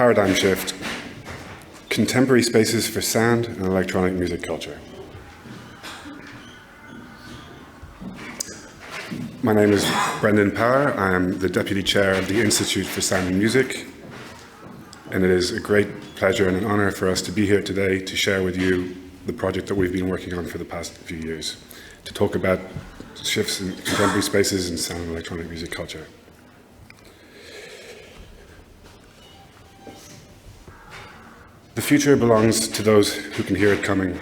paradigm shift, contemporary spaces for sound and electronic music culture. My name is Brendan Power. I am the Deputy Chair of the Institute for Sound and Music, and it is a great pleasure and an honor for us to be here today to share with you the project that we've been working on for the past few years, to talk about shifts in contemporary spaces in sound and electronic music culture. The future belongs to those who can hear it coming.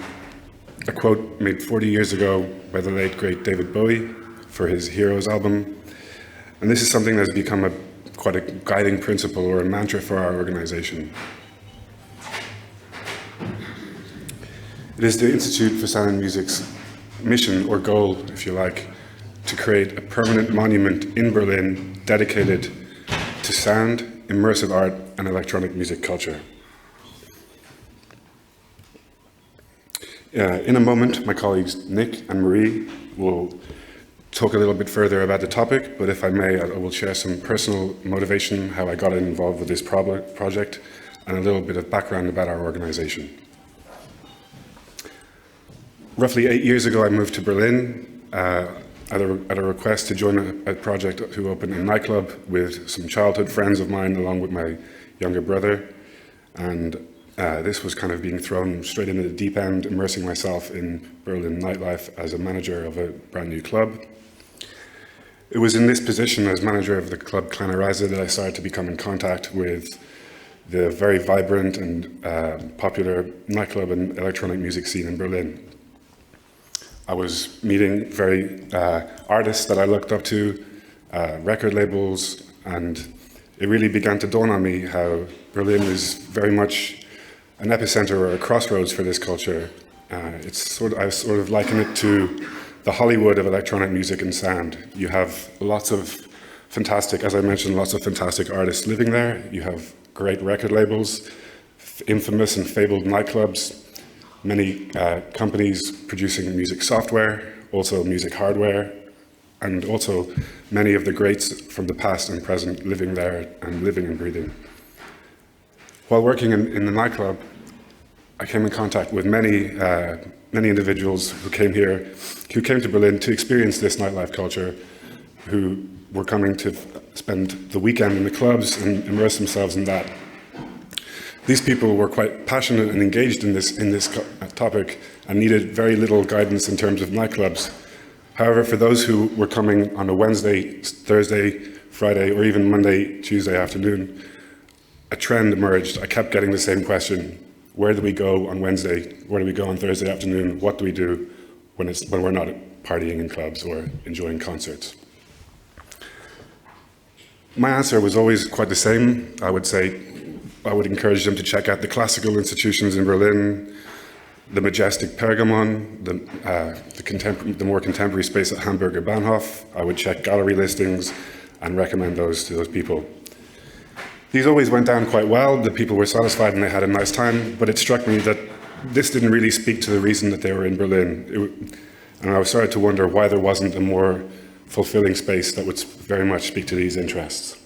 A quote made 40 years ago by the late great David Bowie for his Heroes album. And this is something that has become quite a guiding principle or a mantra for our organization. It is the Institute for Sound and Music's mission or goal, if you like, to create a permanent monument in Berlin dedicated to sound, immersive art, and electronic music culture. In a moment, my colleagues Nick and Marie will talk a little bit further about the topic, but if I may, I will share some personal motivation, how I got involved with this project, and a little bit of background about our organization. Roughly 8 years ago, I moved to Berlin at a request to join a project who opened a nightclub with some childhood friends of mine, along with my younger brother, and this was kind of being thrown straight into the deep end, immersing myself in Berlin nightlife as a manager of a brand new club. It was in this position as manager of the club Kleine Reise that I started to become in contact with the very vibrant and popular nightclub and electronic music scene in Berlin. I was meeting very artists that I looked up to, record labels, and it really began to dawn on me how Berlin is very much an epicenter or a crossroads for this culture. I sort of liken it to the Hollywood of electronic music and sound. You have lots of fantastic, as I mentioned, lots of fantastic artists living there. You have great record labels, infamous and fabled nightclubs, many companies producing music software, also music hardware, and also many of the greats from the past and present living there and living and breathing. While working in the nightclub, I came in contact with many individuals who came to Berlin to experience this nightlife culture, who were coming to spend the weekend in the clubs and immerse themselves in that. These people were quite passionate and engaged in this topic and needed very little guidance in terms of nightclubs. However, for those who were coming on a Wednesday, Thursday, Friday, or even Monday, Tuesday afternoon, a trend emerged. I kept getting the same question. Where do we go on Wednesday? Where do we go on Thursday afternoon? What do we do when we're not partying in clubs or enjoying concerts? My answer was always quite the same. I would encourage them to check out the classical institutions in Berlin, the majestic Pergamon, the more contemporary space at Hamburger Bahnhof. I would check gallery listings and recommend those to those people. These always went down quite well. The people were satisfied and they had a nice time, but it struck me that this didn't really speak to the reason that they were in Berlin. And I started to wonder why there wasn't a more fulfilling space that would very much speak to these interests.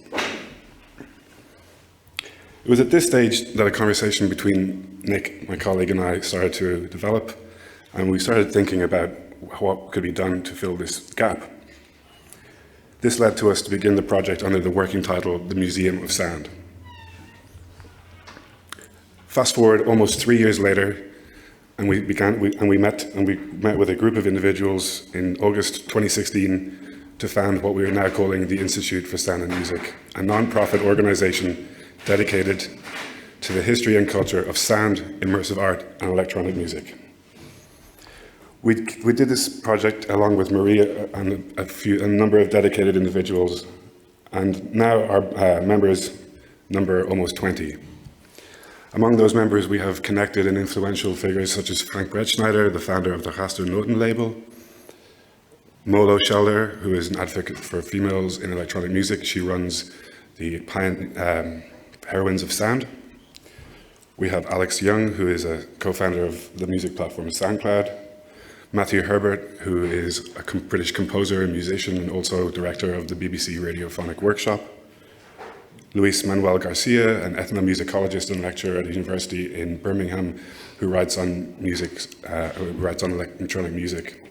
It was at this stage that a conversation between Nick, my colleague, and I started to develop, and we started thinking about what could be done to fill this gap. This led to us to begin the project under the working title, The Museum of Sound. Fast forward almost 3 years later, and we met with a group of individuals in August 2016 to found what we are now calling the Institute for Sound and Music, a non-profit organization dedicated to the history and culture of sound, immersive art, and electronic music. We did this project along with Maria and a number of dedicated individuals, and now our members number almost 20. Among those members, we have connected and influential figures such as Frank Brettschneider, the founder of the Raster Noten label, Molo Schelder, who is an advocate for females in electronic music. She runs the Heroines of Sound. We have Alex Young, who is a co-founder of the music platform SoundCloud. Matthew Herbert, who is a British composer and musician and also director of the BBC Radiophonic Workshop. Luis Manuel Garcia, an ethnomusicologist and lecturer at a university in Birmingham, who writes on electronic music.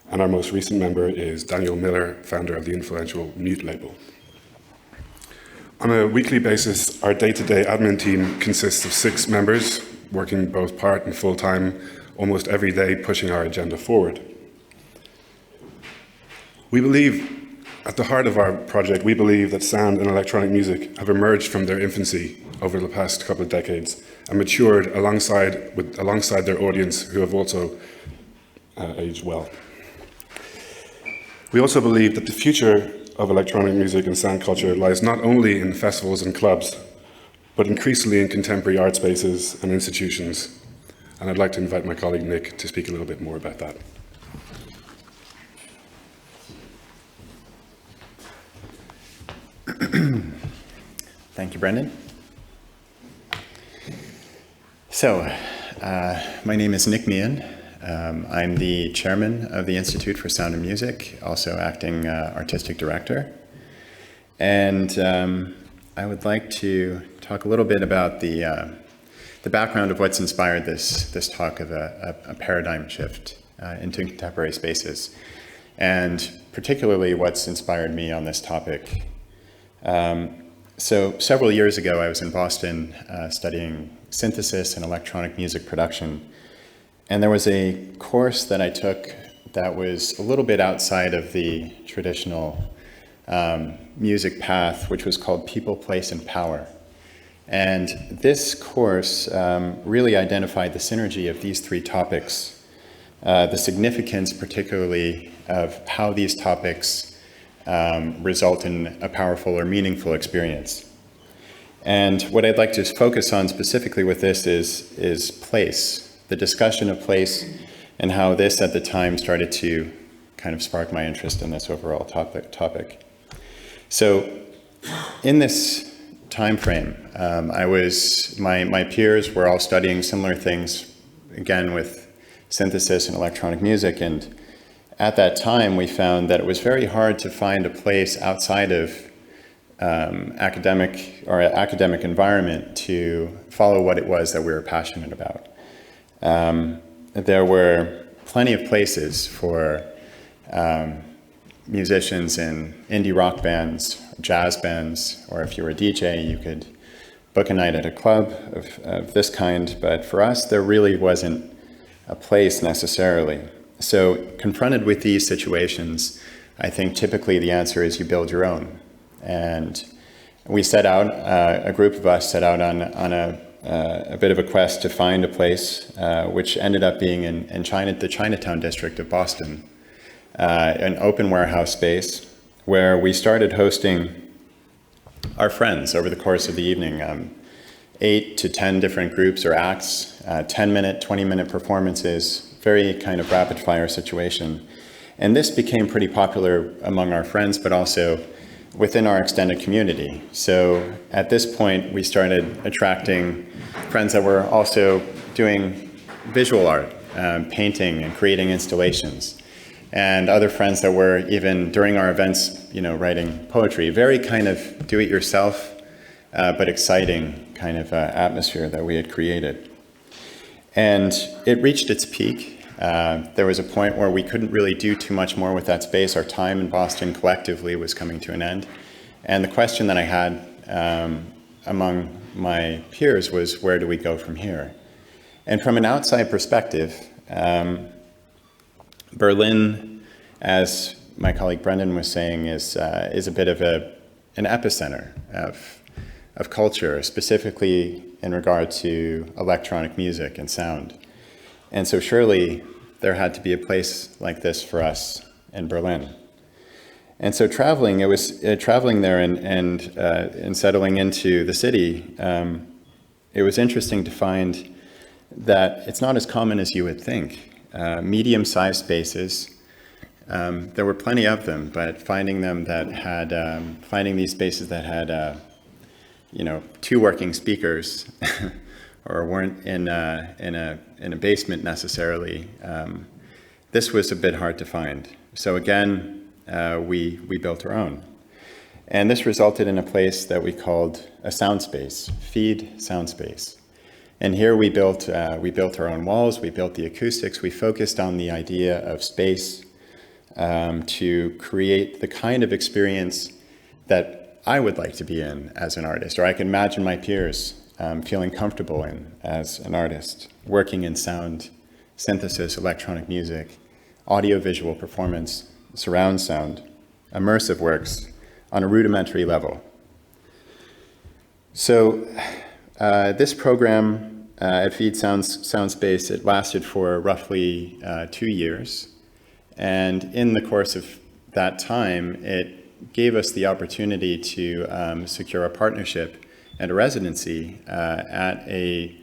And our most recent member is Daniel Miller, founder of the influential Mute label. On a weekly basis, our day-to-day admin team consists of 6 members, working both part and full-time, almost every day, pushing our agenda forward. We believe, at the heart of our project, we believe that sound and electronic music have emerged from their infancy over the past couple of decades and matured alongside their audience, who have also aged well. We also believe that the future of electronic music and sound culture lies not only in festivals and clubs, but increasingly in contemporary art spaces and institutions. And I'd like to invite my colleague Nick to speak a little bit more about that. Thank you, Brendan. So, my name is Nick Meehan. I'm the chairman of the Institute for Sound and Music, also acting artistic director. And I would like to talk a little bit about the background of what's inspired this talk of a paradigm shift into contemporary spaces, and particularly what's inspired me on this topic. So several years ago, I was in Boston studying synthesis and electronic music production. And there was a course that I took that was a little bit outside of the traditional music path, which was called People, Place, and Power. And this course really identified the synergy of these 3 topics, the significance particularly of how these topics result in a powerful or meaningful experience. And what I'd like to focus on specifically with this is place. The discussion of place and how this at the time started to kind of spark my interest in this overall topic. So in this time frame, my peers were all studying similar things, again with synthesis and electronic music, and at that time we found that it was very hard to find a place outside of academic environment to follow what it was that we were passionate about. There were plenty of places for musicians in indie rock bands, jazz bands, or if you were a DJ, you could book a night at a club of this kind. But for us, there really wasn't a place necessarily. So confronted with these situations, I think typically the answer is you build your own. And we set out, a group of us set out on a bit of a quest to find a place, which ended up being in the Chinatown district of Boston, an open warehouse space where we started hosting our friends over the course of the evening, 8 to 10 different groups or acts, 10-minute, 20-minute performances, very kind of rapid-fire situation. And this became pretty popular among our friends, but also within our extended community. So at this point, we started attracting friends that were also doing visual art, painting and creating installations, and other friends that were even during our events, writing poetry. Very kind of do-it-yourself, but exciting kind of atmosphere that we had created. And it reached its peak. There was a point where we couldn't really do too much more with that space. Our time in Boston collectively was coming to an end. And the question that I had among my peers was, where do we go from here? And from an outside perspective, Berlin, as my colleague Brendan was saying, is a bit of an epicenter of culture, specifically in regard to electronic music and sound. And so surely there had to be a place like this for us in Berlin. And so traveling there and settling into the city, it was interesting to find that it's not as common as you would think. Medium-sized spaces, there were plenty of them, but finding these spaces that had, 2 working speakers or weren't in a basement necessarily, this was a bit hard to find. So again, we built our own. And this resulted in a place that we called a sound space, Feed Sound Space. And here we built our own walls, we built the acoustics, we focused on the idea of space to create the kind of experience that I would like to be in as an artist, or I can imagine my peers feeling comfortable in as an artist, working in sound synthesis, electronic music, audio-visual performance, surround sound, immersive works on a rudimentary level. So this program at Feed Soundspace, it lasted for roughly 2 years. And in the course of that time, it gave us the opportunity to secure a partnership and a residency at a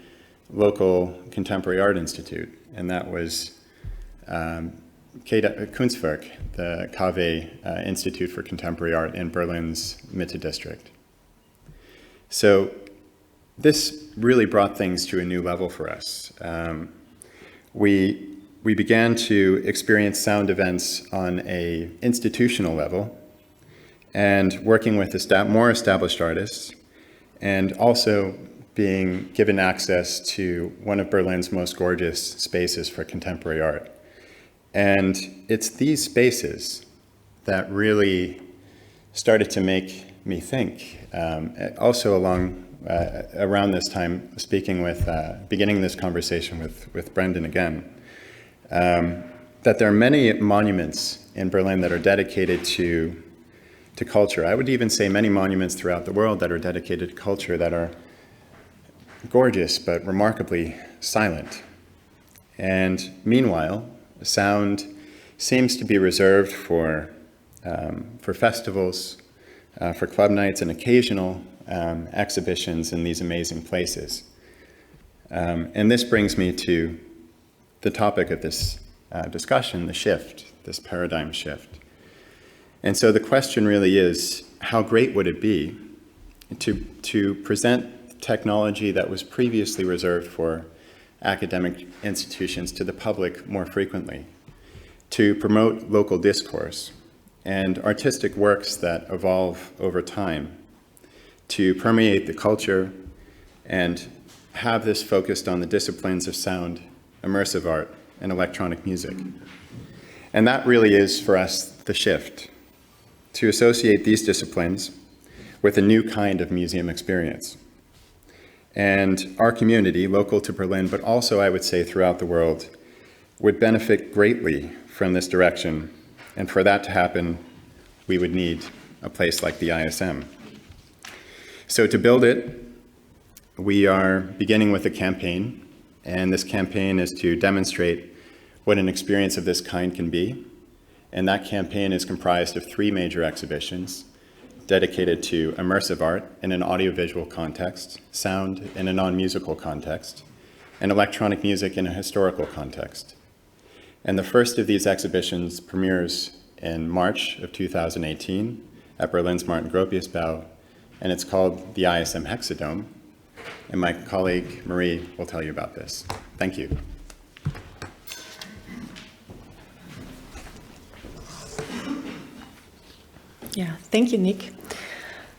local contemporary art institute. And that was Kunstwerk, the KW Institute for Contemporary Art in Berlin's Mitte district. So this really brought things to a new level for us. We began to experience sound events on an institutional level and working with more established artists, and also being given access to one of Berlin's most gorgeous spaces for contemporary art. And it's these spaces that really started to make me think. Also around this time, beginning this conversation with Brendan again, that there are many monuments in Berlin that are dedicated to culture. I would even say many monuments throughout the world that are dedicated to culture that are gorgeous but remarkably silent. And meanwhile, sound seems to be reserved for festivals, for club nights, and occasional exhibitions in these amazing places. And this brings me to the topic of this discussion, the shift, this paradigm shift. And so the question really is, how great would it be to present technology that was previously reserved for academic institutions to the public more frequently, to promote local discourse and artistic works that evolve over time, to permeate the culture and have this focused on the disciplines of sound, immersive art, and electronic music. And that really is, for us, the shift, to associate these disciplines with a new kind of museum experience. And our community, local to Berlin, but also I would say throughout the world, would benefit greatly from this direction. And for that to happen, we would need a place like the ISM. So to build it, we are beginning with a campaign. And this campaign is to demonstrate what an experience of this kind can be. And that campaign is comprised of 3 major exhibitions dedicated to immersive art in an audiovisual context, sound in a non-musical context, and electronic music in a historical context. And the first of these exhibitions premieres in March of 2018 at Berlin's Martin Gropiusbau, and it's called the ISM Hexadome. And my colleague Marie will tell you about this. Thank you. Yeah, thank you, Nick.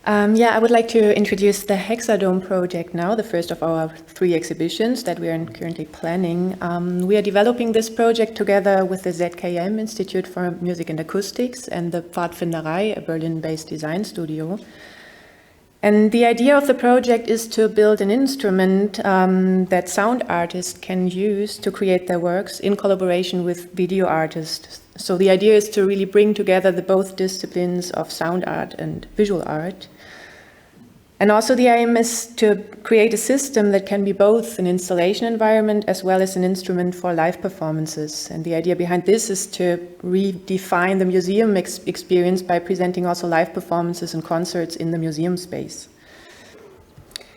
I would like to introduce the Hexadome project now, the first of our 3 exhibitions that we are currently planning. We are developing this project together with the ZKM Institute for Music and Acoustics and the Pfadfinderei, a Berlin-based design studio. And the idea of the project is to build an instrument that sound artists can use to create their works in collaboration with video artists. So the idea is to really bring together the both disciplines of sound art and visual art. And also the aim is to create a system that can be both an installation environment as well as an instrument for live performances. And the idea behind this is to redefine the museum experience by presenting also live performances and concerts in the museum space.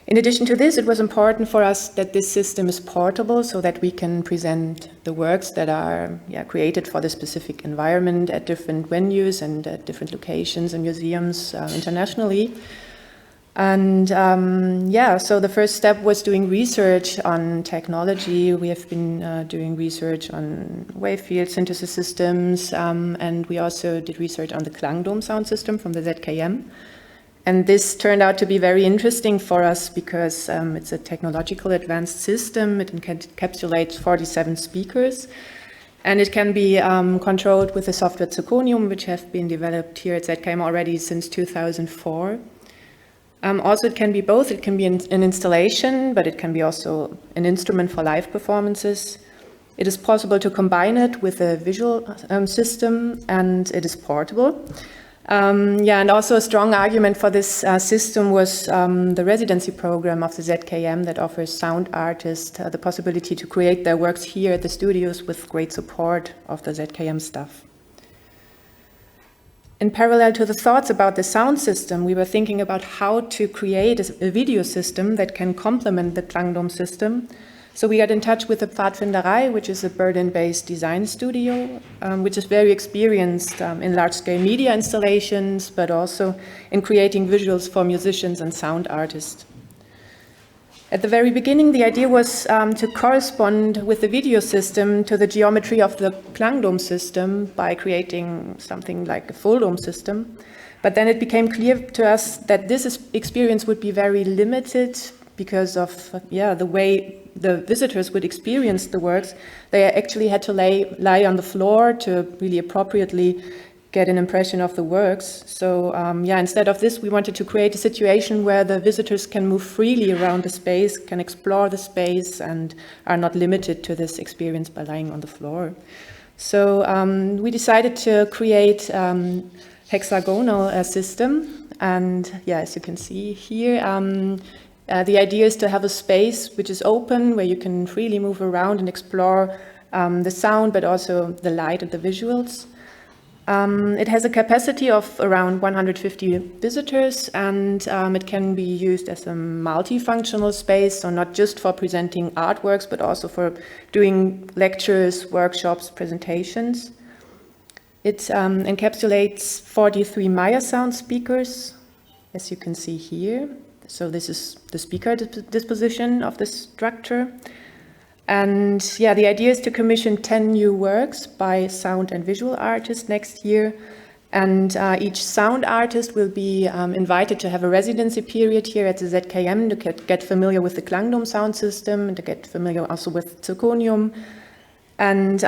In addition to this, it was important for us that this system is portable so that we can present the works that are created for the specific environment at different venues and at different locations and museums internationally. And so the first step was doing research on technology. We have been doing research on wave field synthesis systems, and we also did research on the Klangdome sound system from the ZKM. And this turned out to be very interesting for us because it's a technological advanced system. It encapsulates 47 speakers, and it can be controlled with the software Zirconium, which have been developed here at ZKM already since 2004. Also, it can be both. It can be an installation, but it can be also an instrument for live performances. It is possible to combine it with a visual system, and it is portable. And also a strong argument for this system was the residency program of the ZKM that offers sound artists the possibility to create their works here at the studios with great support of the ZKM staff. In parallel to the thoughts about the sound system, we were thinking about how to create a video system that can complement the Klangdom system. So we got in touch with the Pfadfinderei, which is a Berlin-based design studio, which is very experienced in large-scale media installations, but also in creating visuals for musicians and sound artists. At the very beginning, the idea was to correspond with the video system to the geometry of the Klangdom system by creating something like a full dome system. But then it became clear to us that this experience would be very limited because of the way the visitors would experience the works. They actually had to lie on the floor to really appropriately get an impression of the works. So instead of this, we wanted to create a situation where the visitors can move freely around the space, can explore the space, and are not limited to this experience by lying on the floor. So we decided to create hexagonal system, and as you can see here, the idea is to have a space which is open, where you can freely move around and explore the sound, but also the light and the visuals. It has a capacity of around 150 visitors, and it can be used as a multifunctional space, so not just for presenting artworks, but also for doing lectures, workshops, presentations. It encapsulates 43 Meier sound speakers, as you can see here. So this is the speaker disposition of this structure. And the idea is to commission 10 new works by sound and visual artists next year. And each sound artist will be invited to have a residency period here at the ZKM to get familiar with the Klangdom sound system and to get familiar also with Zirconium. And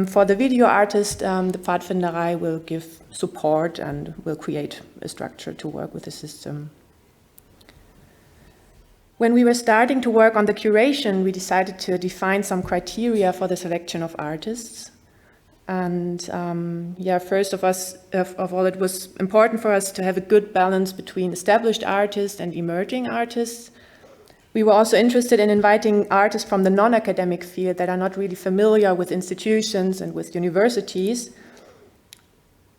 for the video artist, the Pfadfinderei will give support and will create a structure to work with the system. When we were starting to work on the curation, we decided to define some criteria for the selection of artists. And first of all, it was important for us to have a good balance between established artists and emerging artists. We were also interested in inviting artists from the non-academic field that are not really familiar with institutions and with universities.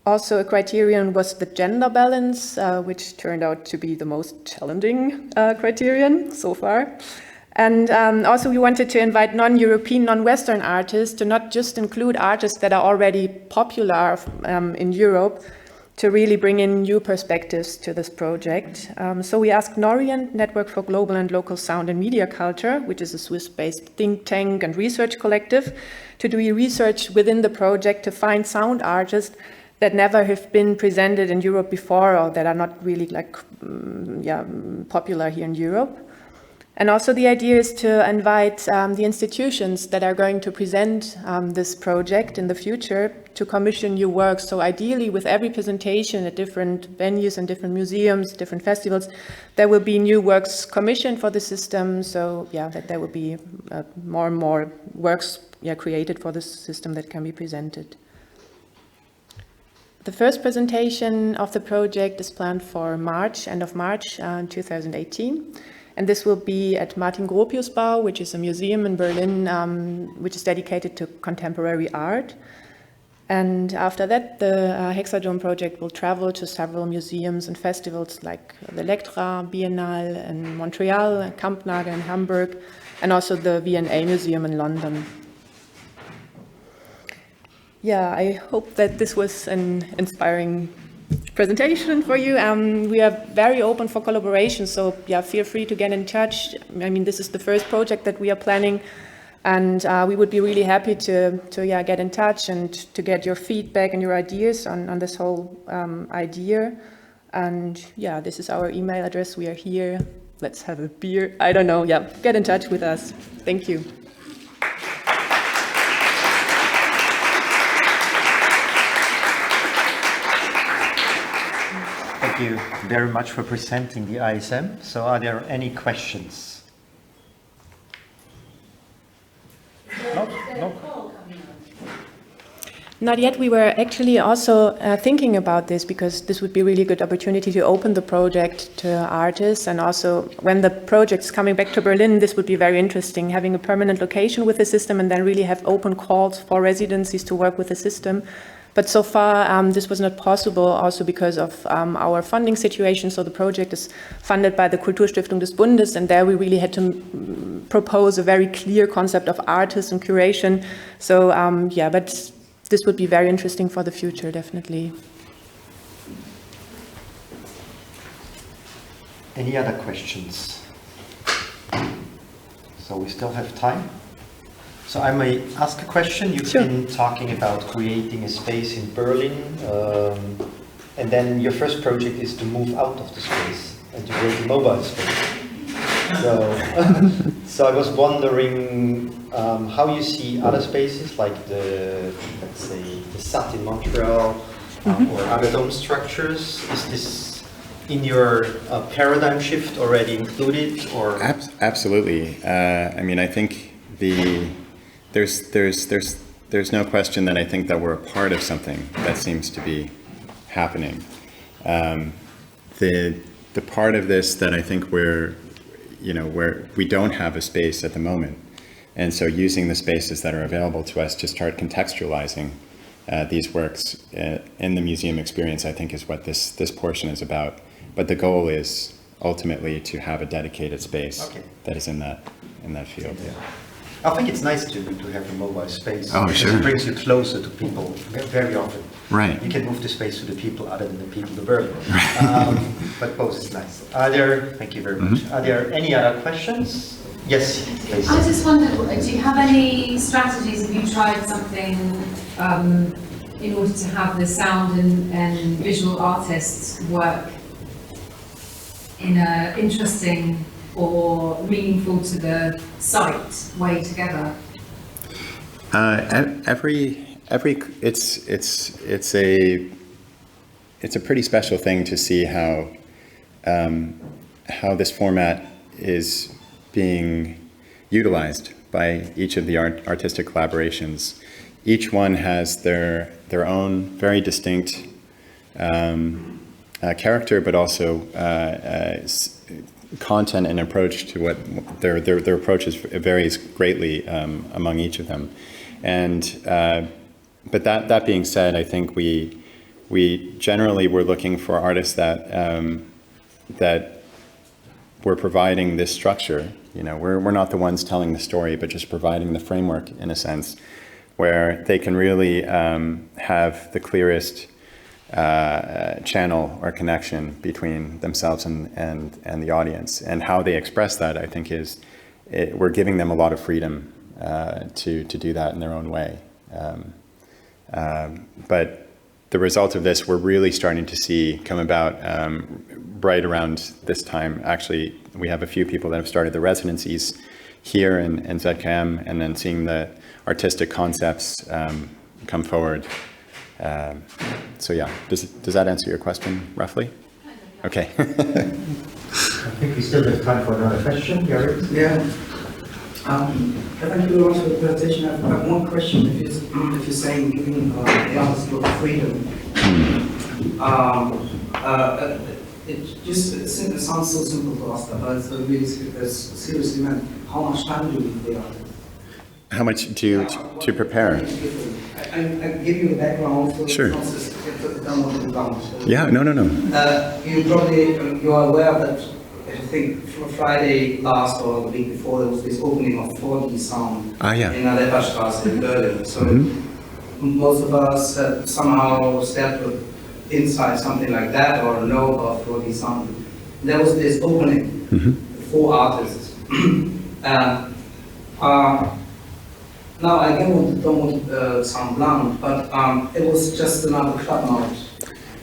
Also, a criterion was the gender balance, which turned out to be the most challenging criterion so far. And also we wanted to invite non-European, non-Western artists to not just include artists that are already popular in Europe, to really bring in new perspectives to this project. So we asked Norient, Network for Global and Local Sound and Media Culture, which is a Swiss-based think tank and research collective, to do research within the project to find sound artists that never have been presented in Europe before, or that are not really popular here in Europe. And also the idea is to invite the institutions that are going to present this project in the future to commission new works. So ideally, with every presentation at different venues and different museums, different festivals, there will be new works commissioned for the system. So that there will be more and more works created for this system that can be presented. The first presentation of the project is planned for end of March 2018. And this will be at Martin Gropiusbau, which is a museum in Berlin, which is dedicated to contemporary art. And after that, the Hexadome project will travel to several museums and festivals like the Lectra Biennale in Montreal, Kampnagel in Hamburg, and also the V&A Museum in London. I hope that this was an inspiring presentation for you. We are very open for collaboration, so feel free to get in touch. I mean, this is the first project that we are planning, and we would be really happy to get in touch and to get your feedback and your ideas on this whole idea. And yeah, this is our email address. We are here. Let's have a beer. I don't know. Yeah, get in touch with us. Thank you. Thank you very much for presenting the ISM. So are there any questions? No. Not yet. We were actually also thinking about this because this would be a really good opportunity to open the project to artists, and also when the project's coming back to Berlin, this would be very interesting, having a permanent location with the system and then really have open calls for residencies to work with the system. But so far, this was not possible also because of our funding situation. So the project is funded by the Kulturstiftung des Bundes, and there we really had to propose a very clear concept of artists and curation. So yeah, but this would be very interesting for the future, definitely. Any other questions? So we still have time. So I may ask a question. You've Sure. been talking about creating a space in Berlin, and then your first project is to move out of the space and to create a mobile space. So I was wondering how you see other spaces like let's say, the SAT in Montreal or other dome structures. Is this in your paradigm shift already included, or? Absolutely. I mean, I think there's no question that I think that we're a part of something that seems to be happening. The part of this that I think where we don't have a space at the moment, and so using the spaces that are available to us to start contextualizing these works in the museum experience, I think is what this portion is about. But the goal is ultimately to have a dedicated space that is in that field. Yeah. I think it's nice to have a mobile space. Oh, because sure. It brings you closer to people very often. Right. You can move the space to the people other than the people to Berlin. But both is nice. Thank you very much. Are there any other questions? Yes, please. I just wondered, do you have any strategies? Have you tried something in order to have the sound and visual artists work in an interesting or meaningful to the site way together? It's a pretty special thing to see how this format is being utilized by each of the artistic collaborations. Each one has their own very distinct character, but also content and approach to what their approach varies greatly among each of them. And but that being said, I think we generally were looking for artists that were providing this structure. We're not the ones telling the story, but just providing the framework in a sense, where they can really have the clearest channel or connection between themselves and the audience. And how they express that, I think, we're giving them a lot of freedom to do that in their own way. But the result of this, we're really starting to see come about right around this time. Actually, we have a few people that have started the residencies here in ZKM, and then seeing the artistic concepts come forward. So yeah, does that answer your question roughly? Okay. I think we still have time for another question. Jared? Yeah. Thank you very much for the presentation. I have one question. If you're saying giving the artists a lot of freedom, it sounds so simple to us, but it's really seriously meant. How much time do you give the artist? How much to prepare? I give you a background. So Sure. So Yeah. No. You are aware that I think Friday last or the week before there was this opening of 4D sound Yeah. in Aleppastraße in Berlin. So most of us somehow stepped inside something like that or know about 4D sound. There was this opening, 4 artists. Now I don't want to sound blunt, but it was just another club night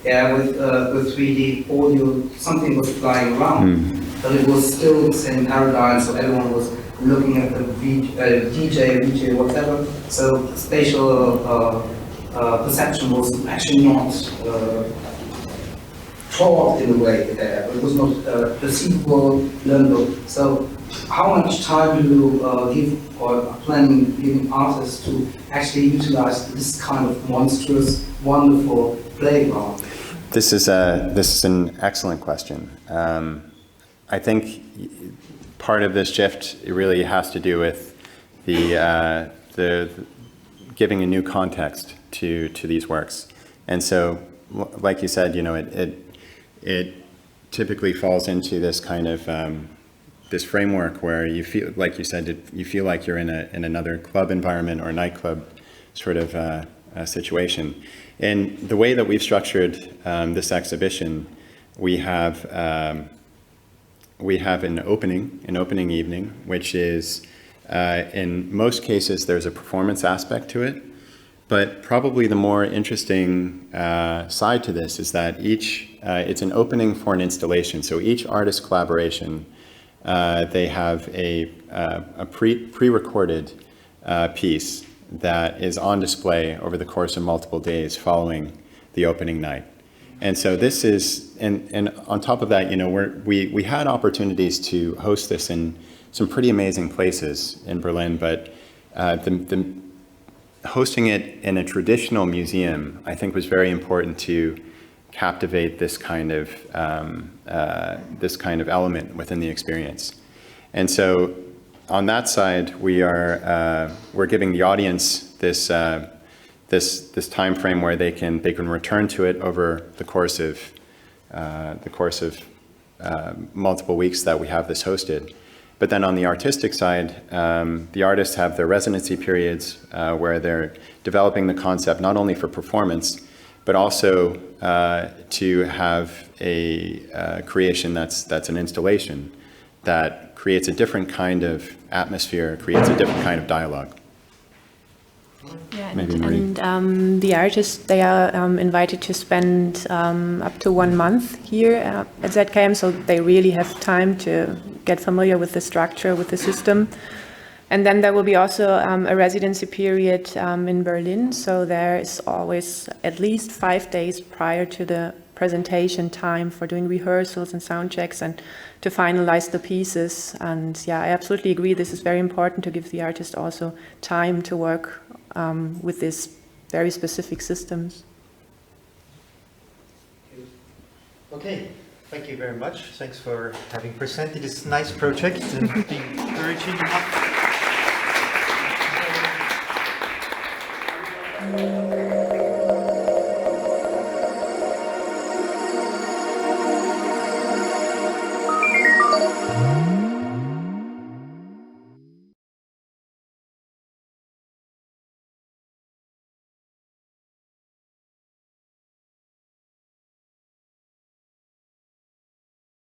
yeah, with 3D audio, something was flying around, but it was still the same paradigm, so everyone was looking at the DJ, VJ, whatever, so spatial perception was actually not taught in a way, it was not perceivable, learnable. So how much time do you give or are planning giving artists to actually utilize this kind of monstrous, wonderful playground? This is an excellent question. I think part of this shift really has to do with the giving a new context to these works. And so, like you said, you know, it typically falls into this kind of this framework where you feel, like you said, you feel like you're in another club environment or nightclub sort of situation. And the way that we've structured this exhibition, we have an opening evening, which is in most cases there's a performance aspect to it. But probably the more interesting side to this is that it's an opening for an installation. So each artist collaboration, they have a pre-recorded piece that is on display over the course of multiple days following the opening night. And so this is, and on top of that, you know, we had opportunities to host this in some pretty amazing places in Berlin, but hosting it in a traditional museum, I think, was very important to captivate this kind of element within the experience. And so, on that side, we're giving the audience this time frame where they can return to it over the course of multiple weeks that we have this hosted. But then on the artistic side, the artists have their residency periods where they're developing the concept not only for performance, but also to have a creation that's an installation that creates a different kind of atmosphere, creates a different kind of dialogue. Yeah, Maybe and the artists, they are invited to spend up to 1 month here at ZKM, so they really have time to get familiar with the structure, with the system. And then there will be also a residency period in Berlin, so there is always at least 5 days prior to the presentation time for doing rehearsals and sound checks and to finalize the pieces. And yeah, I absolutely agree, this is very important to give the artist also time to work with these very specific systems. Okay, thank you very much. Thanks for having presented this nice project and being encouraging enough.